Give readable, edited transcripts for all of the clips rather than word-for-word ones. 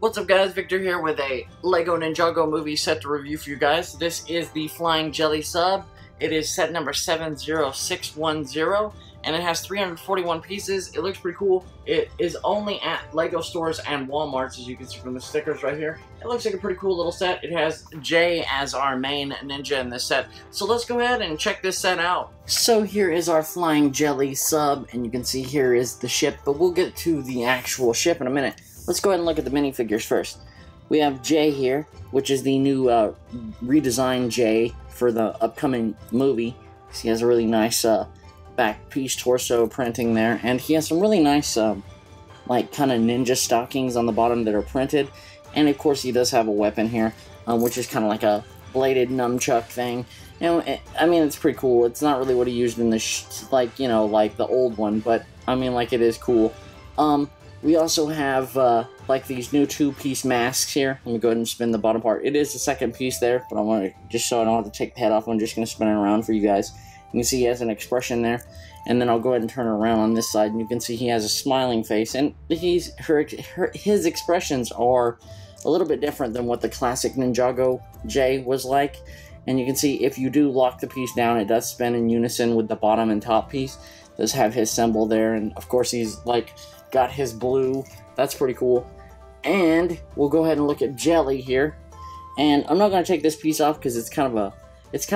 What's up guys, Victor here with a LEGO Ninjago movie set to review for you guys. This is the Flying Jelly sub. It is set number 70610 and it has 341 pieces. It looks pretty cool. It is only at LEGO stores and Walmarts, as you can see from the stickers right here. It looks like a pretty cool little set. It has Jay as our main ninja in this set. So let's go ahead and check this set out. So here is our Flying Jelly sub, and you can see here is the ship, but we'll get to the actual ship in a minute. Let's go ahead and look at the minifigures first. We have Jay here, which is the new redesigned Jay for the upcoming movie. He has a really nice back piece torso printing there, and he has some really nice like kind of ninja stockings on the bottom that are printed. And of course he does have a weapon here, which is kind of like a bladed nunchuck thing. And I mean, it's pretty cool. It's not really what he used in the like, you know, like the old one, but I mean, like, it is cool. We also have, like, these new two-piece masks here. Let me go ahead and spin the bottom part. It is the second piece there, but I want to, just so I don't have to take the head off, I'm just going to spin it around for you guys. You can see he has an expression there, and then I'll go ahead and turn it around on this side, and you can see he has a smiling face, and his expressions are a little bit different than what the classic Ninjago Jay was like. And you can see if you do lock the piece down, it does spin in unison with the bottom and top piece. It does have his symbol there, and of course he's, like, got his blue. That's pretty cool. And we'll go ahead and look at Jelly here. And I'm not going to take this piece off because it's kind of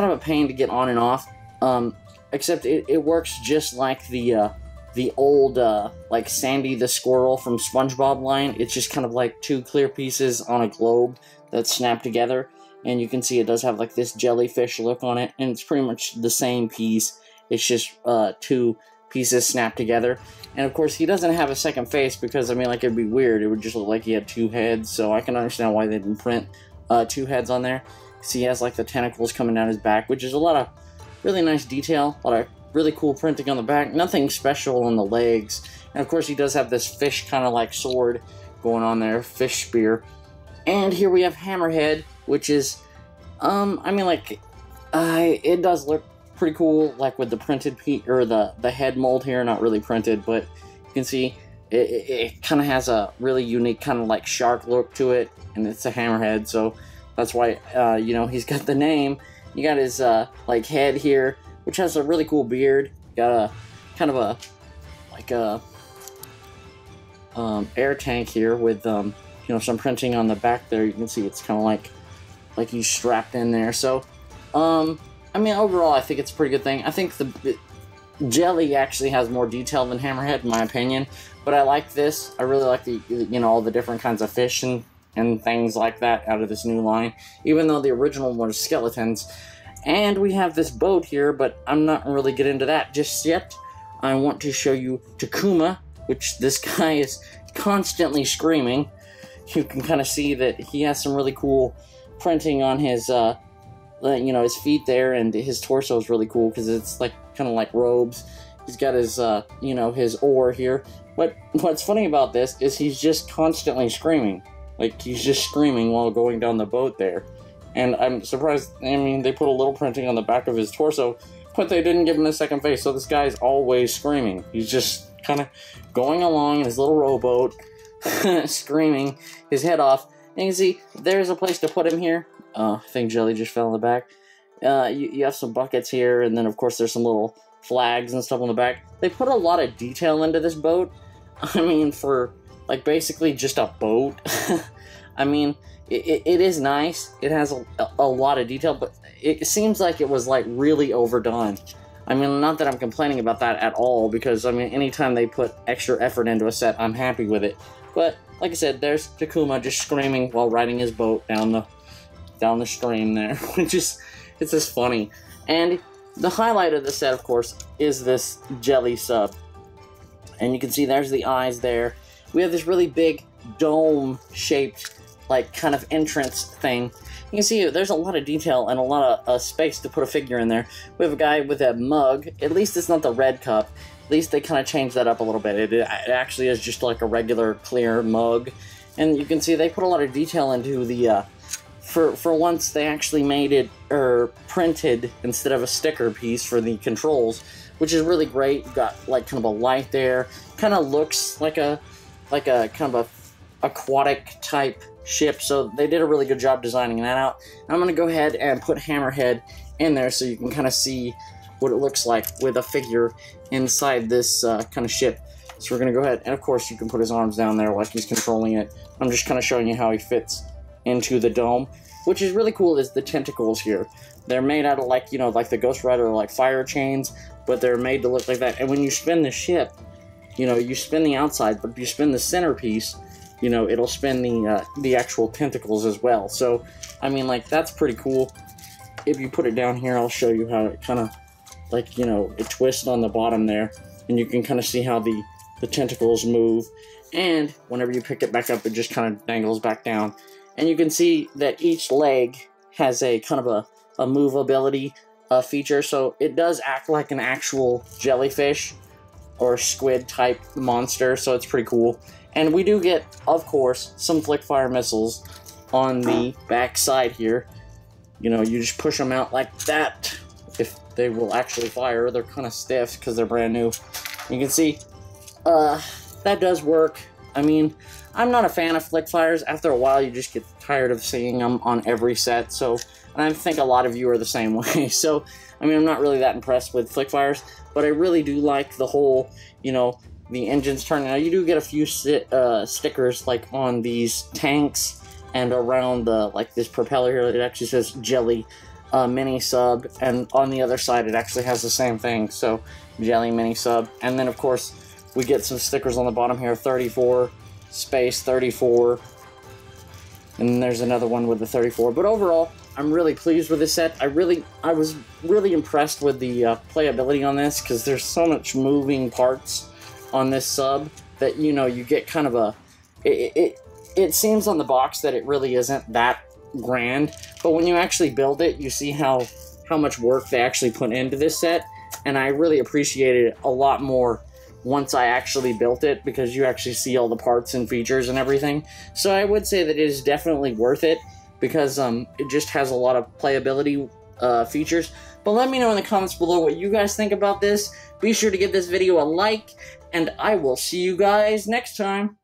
a pain to get on and off. Except it works just like the old like Sandy the Squirrel from SpongeBob line. It's just kind of like two clear pieces on a globe that snap together. And you can see it does have like this jellyfish look on it, and it's pretty much the same piece. It's just two pieces snapped together. And of course he doesn't have a second face because, I mean, like, it'd be weird. It would just look like he had two heads, so I can understand why they didn't print two heads on there. See, he has like the tentacles coming down his back, which is a lot of really nice detail, a lot of really cool printing on the back, nothing special on the legs. And of course he does have this fish kind of like sword going on there, fish spear. And here we have Hammerhead, which is, I mean, like, it does look pretty cool, like with the printed or the head mold here, not really printed, but you can see it kind of has a really unique kind of like shark look to it, and it's a hammerhead, so that's why, you know, he's got the name. You got his like head here, which has a really cool beard. Got a kind of a like a air tank here with you know, some printing on the back there. You can see it's kind of like he's strapped in there. So I mean, overall, I think it's a pretty good thing. I think the Jelly actually has more detail than Hammerhead, in my opinion. But I like this. I really like the, you know, all the different kinds of fish and things like that out of this new line. Even though the original one was skeletons. And we have this boat here, but I'm not really getting into that just yet. I want to show you Takuma, which this guy is constantly screaming. You can kind of see that he has some really cool printing on his, you know, his feet there, and his torso is really cool because it's like kind of like robes. He's got his, you know, his oar here. But what's funny about this is he's just constantly screaming. Like, he's just screaming while going down the boat there. And I'm surprised, I mean, they put a little printing on the back of his torso, but they didn't give him a second face, so this guy's always screaming. He's just kind of going along in his little rowboat, screaming his head off. And you can see, there's a place to put him here. I think Jelly just fell in the back. You have some buckets here, and then of course there's some little flags and stuff on the back. They put a lot of detail into this boat. I mean, for like basically just a boat. I mean, it is nice. It has a lot of detail, but it seems like it was like really overdone. I mean, not that I'm complaining about that at all, because I mean, anytime they put extra effort into a set, I'm happy with it. But like I said, there's Takuma just screaming while riding his boat down the stream there, which is, it's just funny. And the highlight of the set, of course, is this Jelly sub. And you can see there's the eyes there. We have this really big dome-shaped, like, kind of entrance thing. You can see there's a lot of detail and a lot of space to put a figure in there. We have a guy with a mug. At least it's not the red cup. At least they kind of changed that up a little bit. It actually is just like a regular clear mug. And you can see they put a lot of detail into the, for once they actually made it, printed instead of a sticker piece for the controls, which is really great. You've got like kind of a light there. Kind of looks like a kind of aquatic type ship, so they did a really good job designing that out. I'm going to go ahead and put Hammerhead in there so you can kind of see what it looks like with a figure inside this kind of ship. So we're going to go ahead, and of course you can put his arms down there like he's controlling it. I'm just kind of showing you how he fits into the dome. Which is really cool is the tentacles here. They're made out of like, you know, like the Ghost Rider, like fire chains, but they're made to look like that. And when you spin the ship, you know, you spin the outside, but if you spin the centerpiece, you know, it'll spin the actual tentacles as well. So, I mean, like, that's pretty cool. If you put it down here, I'll show you how it kind of, like, you know, it twists on the bottom there. And you can kind of see how the tentacles move. And whenever you pick it back up, it just kind of dangles back down. And you can see that each leg has a kind of a movability feature, so it does act like an actual jellyfish or squid type monster, so it's pretty cool. And we do get, of course, some Flickfire missiles on the back side here. You know, you just push them out like that. If they will actually fire, they're kind of stiff because they're brand new. You can see that does work. I mean, I'm not a fan of Flickfires. After a while, you just get tired of seeing them on every set. So, and I think a lot of you are the same way. So, I mean, I'm not really that impressed with Flickfires, but I really do like the whole, you know, the engines turning. Now, you do get a few stickers, like, on these tanks and around the, like, this propeller here. It actually says Jelly Mini Sub, and on the other side, it actually has the same thing. So, Jelly Mini Sub. And then, of course, we get some stickers on the bottom here, 34, space 34, and then there's another one with the 34. But overall, I'm really pleased with this set. I was really impressed with the playability on this, because there's so much moving parts on this sub that, you know, you get kind of a... It seems on the box that it really isn't that grand, but when you actually build it, you see how much work they actually put into this set, and I really appreciated it a lot more once I actually built it, because you actually see all the parts and features and everything. So I would say that it is definitely worth it, because it just has a lot of playability features. But let me know in the comments below what you guys think about this. Be sure to give this video a like, and I will see you guys next time.